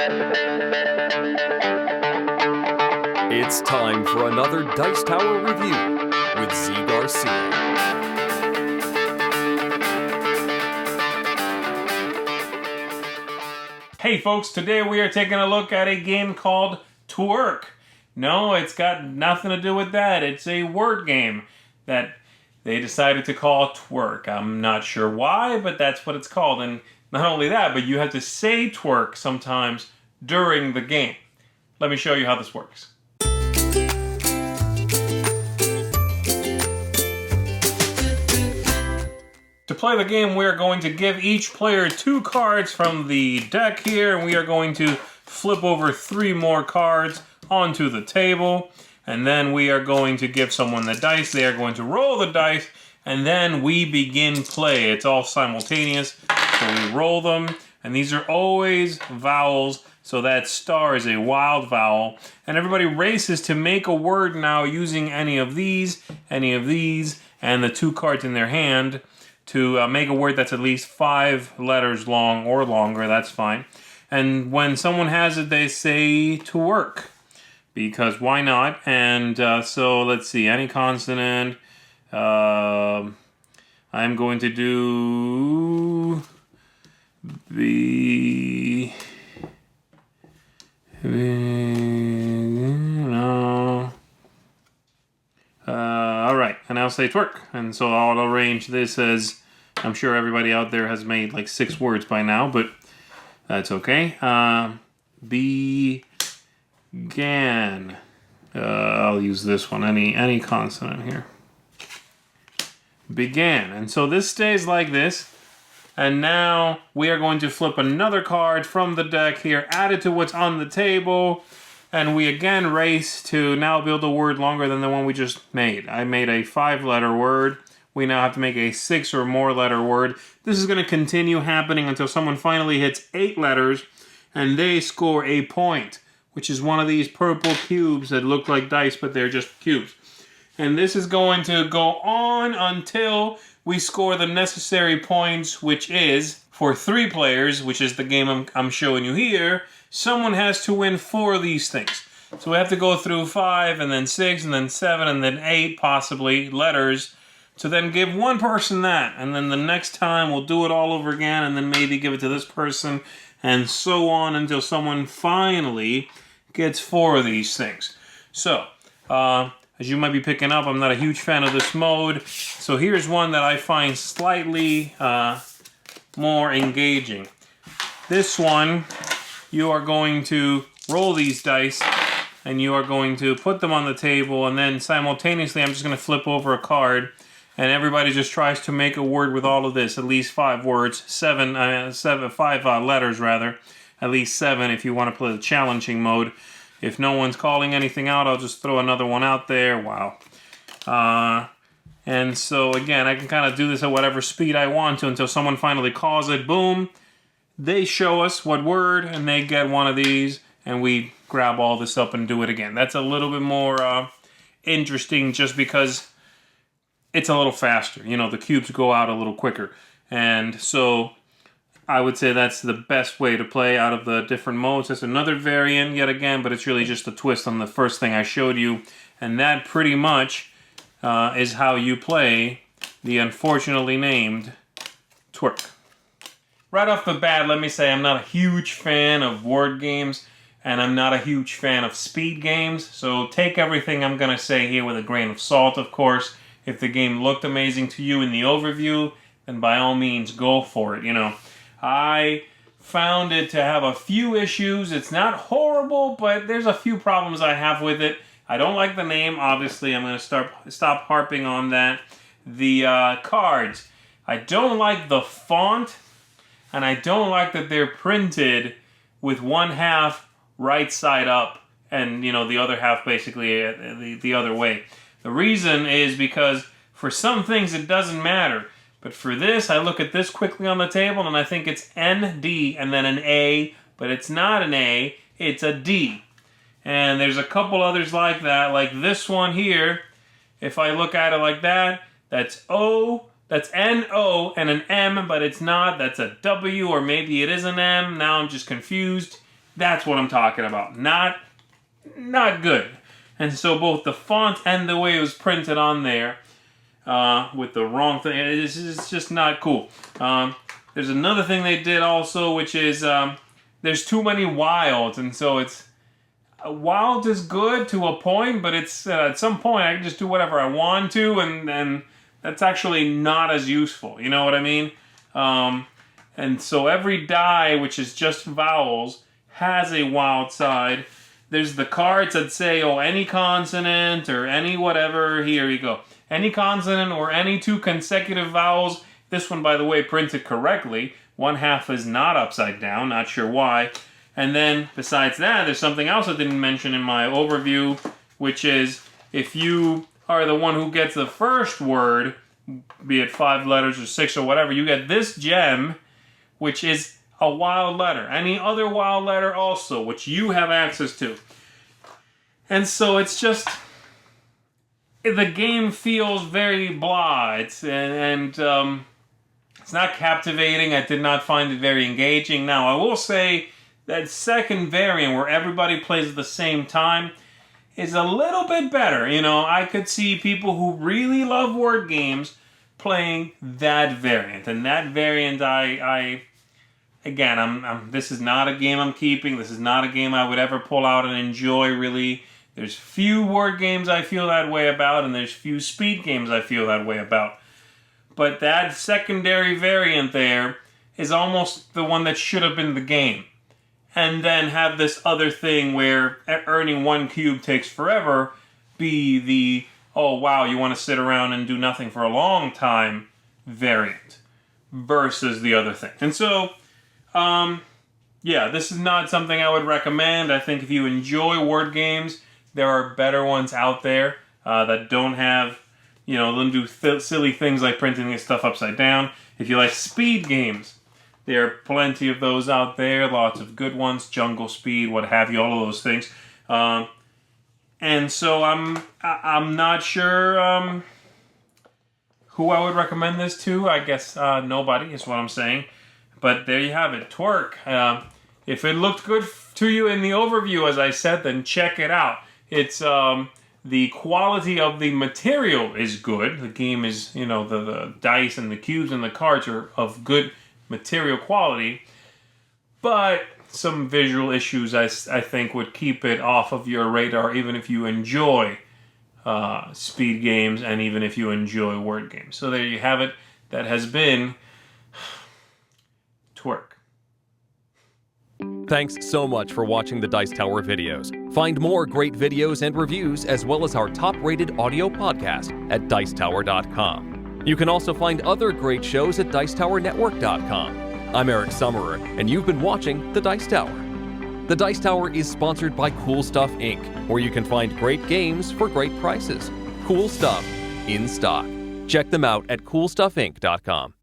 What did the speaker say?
It's time for another Dice Tower review with Zee Garcia. Hey folks, today we are taking a look at a game called Twirk. No, it's got nothing to do with that. It's a word game that they decided to call Twirk. I'm not sure why, but that's what it's called. And not only that, but you have to say Twirk sometimes during the game. Let me show you how this works. To play the game, we are going to give each player 2 cards from the deck here, and we are going to flip over 3 more cards onto the table, and then we are going to give someone the dice. They are going to roll the dice, and then we begin play. It's all simultaneous, so we roll them, and these are always vowels, so that star is a wild vowel, and everybody races to make a word now using any of these, and the 2 cards in their hand, to make a word that's at least 5 letters long or longer. That's fine. And when someone has it, they say to work, because why not? And so let's see, any consonant. I'm going to do B. No. All right, and I'll say twerk. And so I'll arrange this as, I'm sure everybody out there has made like 6 words by now, but that's okay. Began. I'll use this one, any consonant here. Began. And so this stays like this. And now we are going to flip another card from the deck here, add it to what's on the table, and we again race to now build a word longer than the one we just made. I made a 5-letter word. We now have to make a 6 or more letter word. This is going to continue happening until someone finally hits 8 letters and they score a point, which is one of these purple cubes that look like dice, but they're just cubes. And this is going to go on until we score the necessary points, which is, for 3 players, which is the game I'm showing you here, someone has to win 4 of these things. So we have to go through 5, and then 6, and then 7, and then 8, possibly, letters, to then give one person that. And then the next time we'll do it all over again, and then maybe give it to this person, and so on until someone finally gets 4 of these things. So, as you might be picking up, I'm not a huge fan of this mode. So here's one that I find slightly more engaging. This one, you are going to roll these dice, and you are going to put them on the table, and then simultaneously I'm just going to flip over a card, and everybody just tries to make a word with all of this, at least 5 words, 5 letters rather, at least 7 if you want to play the challenging mode. If no one's calling anything out, I'll just throw another one out there. Wow. And so again, I can kind of do this at whatever speed I want to until someone finally calls it. Boom. They show us what word, and they get one of these, and we grab all this up and do it again. That's a little bit more interesting just because it's a little faster. You know, the cubes go out a little quicker. And so I would say that's the best way to play out of the different modes. That's another variant yet again, but it's really just a twist on the first thing I showed you. And that pretty much is how you play the unfortunately named Twirk. Right off the bat, let me say I'm not a huge fan of word games, and I'm not a huge fan of speed games. So take everything I'm going to say here with a grain of salt, of course. If the game looked amazing to you in the overview, then by all means go for it, you know. I found it to have a few issues. It's not horrible, but there's a few problems I have with it. I don't like the name, obviously. I'm going to stop harping on that. The cards. I don't like the font, and I don't like that they're printed with one half right side up and, you know, the other half basically the other way. The reason is because for some things it doesn't matter. But for this, I look at this quickly on the table, and I think it's ND and then an A, but it's not an A, it's a D. And there's a couple others like that, like this one here. If I look at it like that, that's O, that's N-O and an M, but it's not. That's a W, or maybe it is an M. Now I'm just confused. That's what I'm talking about. Not good. And so both the font and the way it was printed on there with the wrong thing, it's just not cool. There's another thing they did also, which is there's too many wilds, and so it's wild is good to a point, but it's at some point I can just do whatever I want to, and that's actually not as useful. You know what I mean? And so every die, which is just vowels, has a wild side. There's the cards that say, any consonant or any whatever. Here you go. Any consonant or any two consecutive vowels. This one, by the way, printed correctly. One half is not upside down. Not sure why. And then, besides that, there's something else I didn't mention in my overview, which is if you are the one who gets the first word, be it 5 letters or 6 or whatever, you get this gem, which is a wild letter. Any other wild letter also, which you have access to. And so it's just, the game feels very blah. It's not captivating. I did not find it very engaging. Now, I will say that second variant where everybody plays at the same time is a little bit better. You know, I could see people who really love word games playing that variant. And that variant, Again, this is not a game I'm keeping. This is not a game I would ever pull out and enjoy, really. There's few word games I feel that way about, and there's few speed games I feel that way about. But that secondary variant there is almost the one that should have been the game. And then have this other thing where earning 1 cube takes forever be the, oh wow, you want to sit around and do nothing for a long time variant versus the other thing. And so, yeah, this is not something I would recommend. I think if you enjoy word games, there are better ones out there that don't have, don't do silly things like printing this stuff upside down. If you like speed games, there are plenty of those out there. Lots of good ones, Jungle Speed, what have you, all of those things. And so I'm not sure who I would recommend this to. I guess nobody is what I'm saying. But there you have it, Twirk. If it looked good to you in the overview, as I said, then check it out. It's the quality of the material is good. The game is, the dice and the cubes and the cards are of good material quality. But some visual issues, I think, would keep it off of your radar, even if you enjoy speed games and even if you enjoy word games. So there you have it. That has been Twirk. Thanks so much for watching the Dice Tower videos. Find more great videos and reviews as well as our top-rated audio podcast at Dicetower.com. You can also find other great shows at DicetowerNetwork.com. I'm Eric Summerer, and you've been watching The Dice Tower. The Dice Tower is sponsored by Cool Stuff Inc., where you can find great games for great prices. Cool stuff in stock. Check them out at CoolStuffInc.com.